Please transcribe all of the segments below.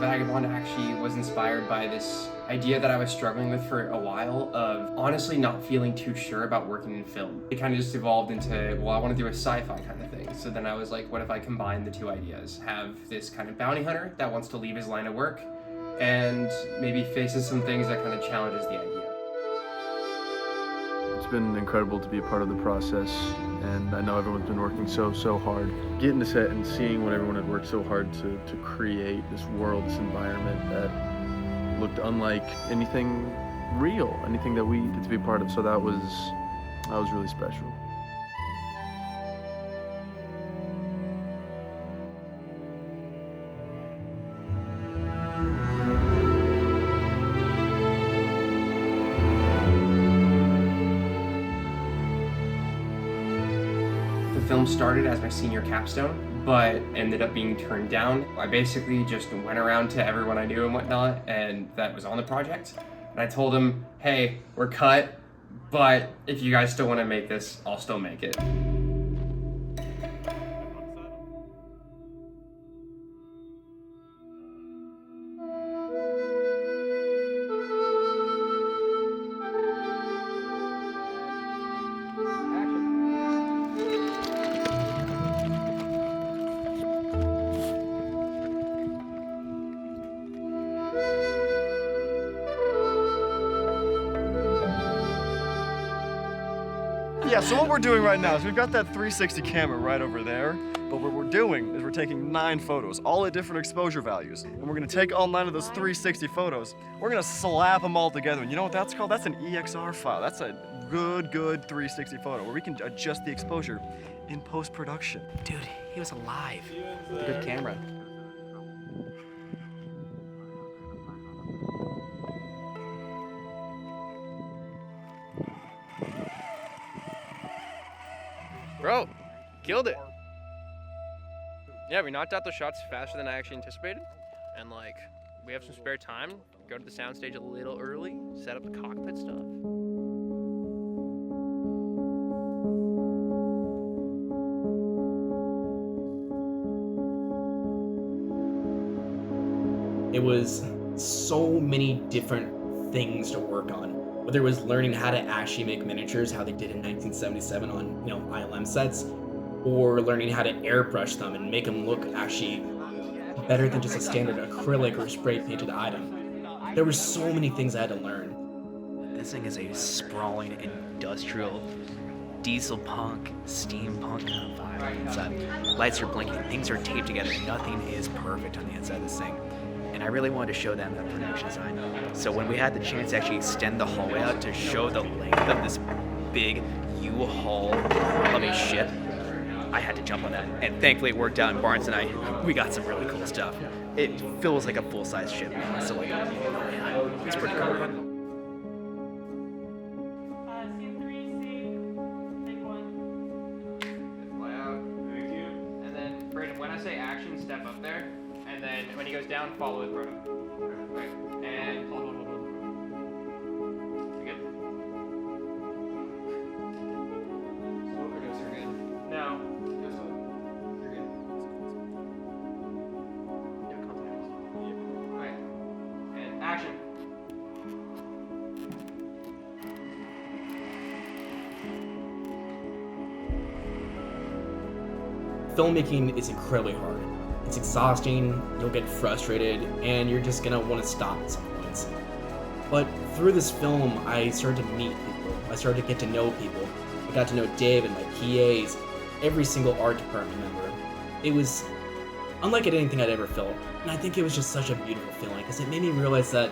Vagabond actually was inspired by this idea that I was struggling with for a while of honestly not feeling too sure about working in film. It kind of just evolved into, well, I want to do a sci-fi kind of thing. So then I was like, what if I combine the two ideas? Have this kind of bounty hunter that wants to leave his line of work and maybe faces some things that kind of challenges the idea. It's been incredible to be a part of the process, and I know everyone's been working so hard. Getting to set and seeing what everyone had worked so hard to create, this world, this environment that looked unlike anything real, anything that we get to be a part of. So that was really special. The film started as my senior capstone, but ended up being turned down. I basically just went around to everyone I knew and whatnot, and that was on the project. And I told them, hey, we're cut, but if you guys still want to make this, I'll still make it. Yeah, so what we're doing right now is we've got that 360 camera right over there, but what we're doing is we're taking 9 photos, all at different exposure values, and we're gonna take all 9 of those 360 photos, we're gonna slap them all together, and you know what that's called? That's an EXR file. That's a good 360 photo where we can adjust the exposure in post-production. Dude, he was alive. Good camera. Bro, killed it. Yeah, we knocked out the shots faster than I actually anticipated. And like, we have some spare time. Go to the soundstage a little early, set up the cockpit stuff. It was so many different things to work on. Whether it was learning how to actually make miniatures, how they did in 1977 on, ILM sets, or learning how to airbrush them and make them look actually better than just a standard acrylic or spray painted item. There were so many things I had to learn. This thing is a sprawling industrial diesel punk, steampunk kind of vibe inside. Lights are blinking, things are taped together, nothing is perfect on the inside of this thing. And I really wanted to show them that production design. So when we had the chance to actually extend the hallway out to show the length of this big U-Haul of a ship, I had to jump on that. And thankfully it worked out, and Barnes and I, we got some really cool stuff. It feels like a full-size ship. So like, yeah, it's pretty cool. Scene 3, take 1. Fly out. Thank you. And then, Brayden, when I say action, step up there. And then when he goes down, follow with Proto. Right. And hold. You good? You're good. No. You're good. Yeah, contact. Alright. And action. Filmmaking is incredibly hard. It's exhausting, you'll get frustrated, and you're just gonna want to stop at some points. But through this film, I started to meet people. I started to get to know people. I got to know Dave and my PAs, every single art department member. It was unlike anything I'd ever felt, and I think it was just such a beautiful feeling because it made me realize that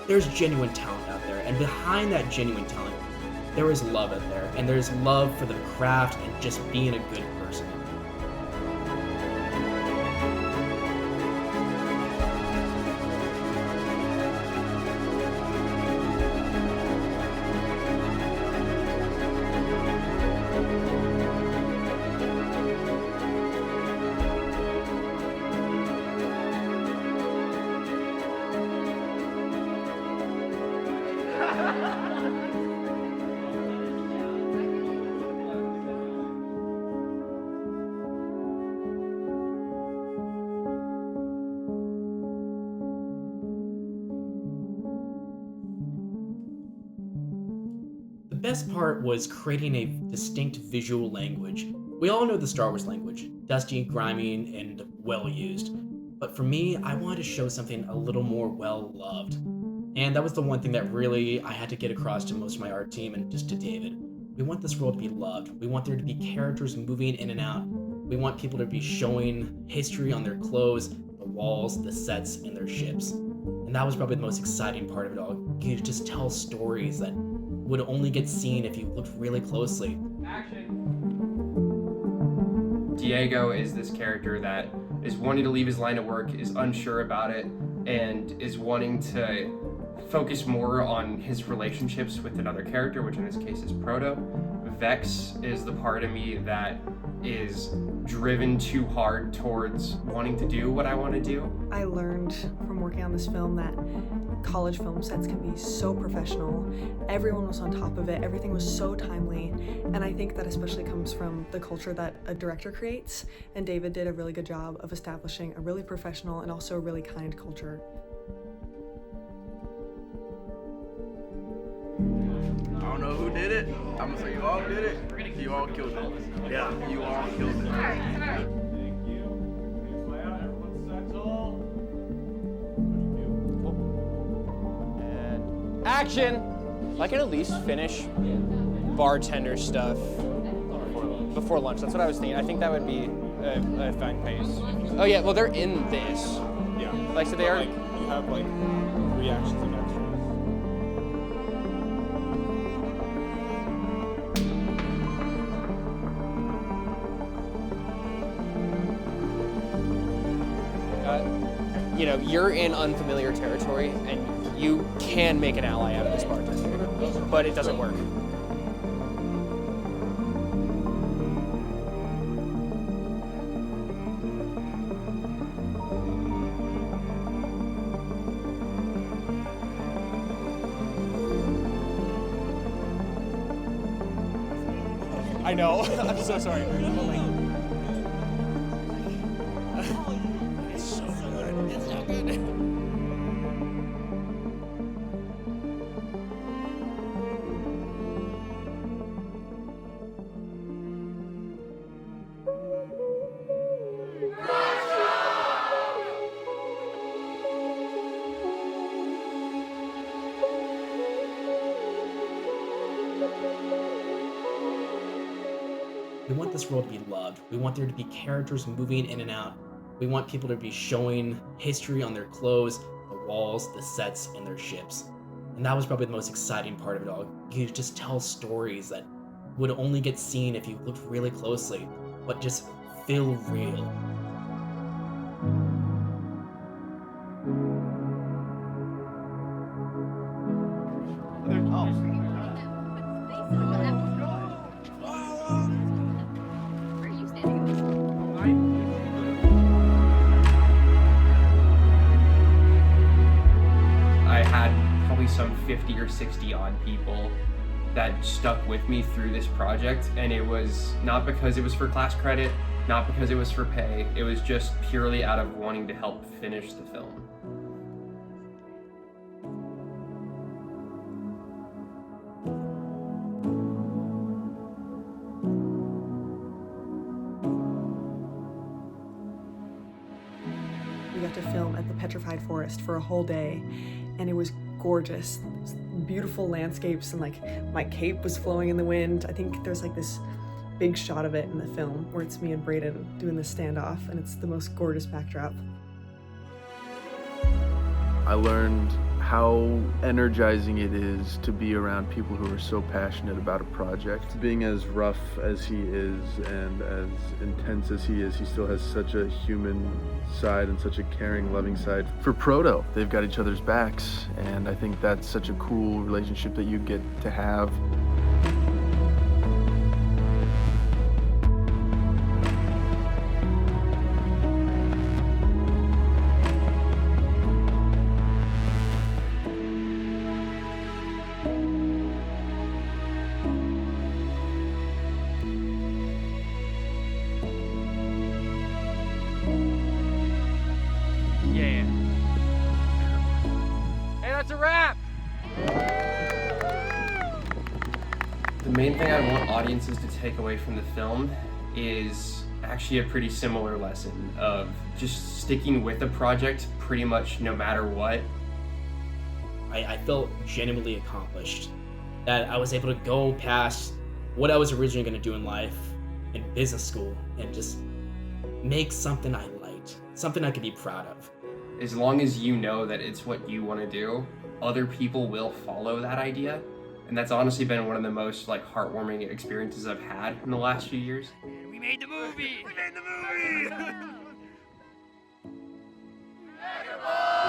there's genuine talent out there, and behind that genuine talent, there is love out there, and there's love for the craft and just being a good person. best part was creating a distinct visual language. We all know the Star Wars language, dusty, grimy, and well used. But for me, I wanted to show something a little more well loved. And that was the one thing that really I had to get across to most of my art team and just to David. We want this world to be loved. We want there to be characters moving in and out. We want people to be showing history on their clothes, the walls, the sets, and their ships. And that was probably the most exciting part of it all. You could just tell stories that would only get seen if you looked really closely. Diego is this character that is wanting to leave his line of work, is unsure about it, and is wanting to focus more on his relationships with another character, which in this case is Proto. Vex is the part of me that is driven too hard towards wanting to do what I want to do. I learned from working on this film that college film sets can be so professional. Everyone was on top of it. Everything was so timely. And I think that especially comes from the culture that a director creates. And David did a really good job of establishing a really professional and also a really kind culture. I don't know who did it. I'm gonna say you all did it. You all killed it. Yeah, you all killed it. Thank you. Everyone settle. And action! I can at least finish bartender stuff before lunch. That's what I was thinking. I think that would be a fine pace. Oh yeah, well they're in this. Yeah. Like so they are. Like, you have like reactions and extras. You know, you're in unfamiliar territory, and you can make an ally out of this bartender, but it doesn't work. I know. I'm so sorry. It's so good. It's so good. We want this world to be loved. We want there to be characters moving in and out. We want people to be showing history on their clothes, the walls, the sets, and their ships. And that was probably the most exciting part of it all. You could just tell stories that would only get seen if you looked really closely, but just feel real. I had probably some 50 or 60 odd people that stuck with me through this project, and it was not because it was for class credit, not because it was for pay, it was just purely out of wanting to help finish the film. We got to film at the Petrified Forest for a whole day, and it was gorgeous. Beautiful landscapes, and like my cape was flowing in the wind. I think there's like this big shot of it in the film where it's me and Brayden doing this standoff, and it's the most gorgeous backdrop. I learned how energizing it is to be around people who are so passionate about a project. Being as rough as he is and as intense as he is, he still has such a human side and such a caring, loving side. For Proto, they've got each other's backs, and I think that's such a cool relationship that you get to have. Yeah. Hey, that's a wrap. The main thing I want audiences to take away from the film is actually a pretty similar lesson of just sticking with a project pretty much no matter what. I felt genuinely accomplished. That I was able to go past what I was originally going to do in life, in business school, and just make something I liked, something I could be proud of. As long as you know that it's what you want to do, other people will follow that idea. And that's honestly been one of the most like heartwarming experiences I've had in the last few years. We made the movie! We made the movie! Vagabond!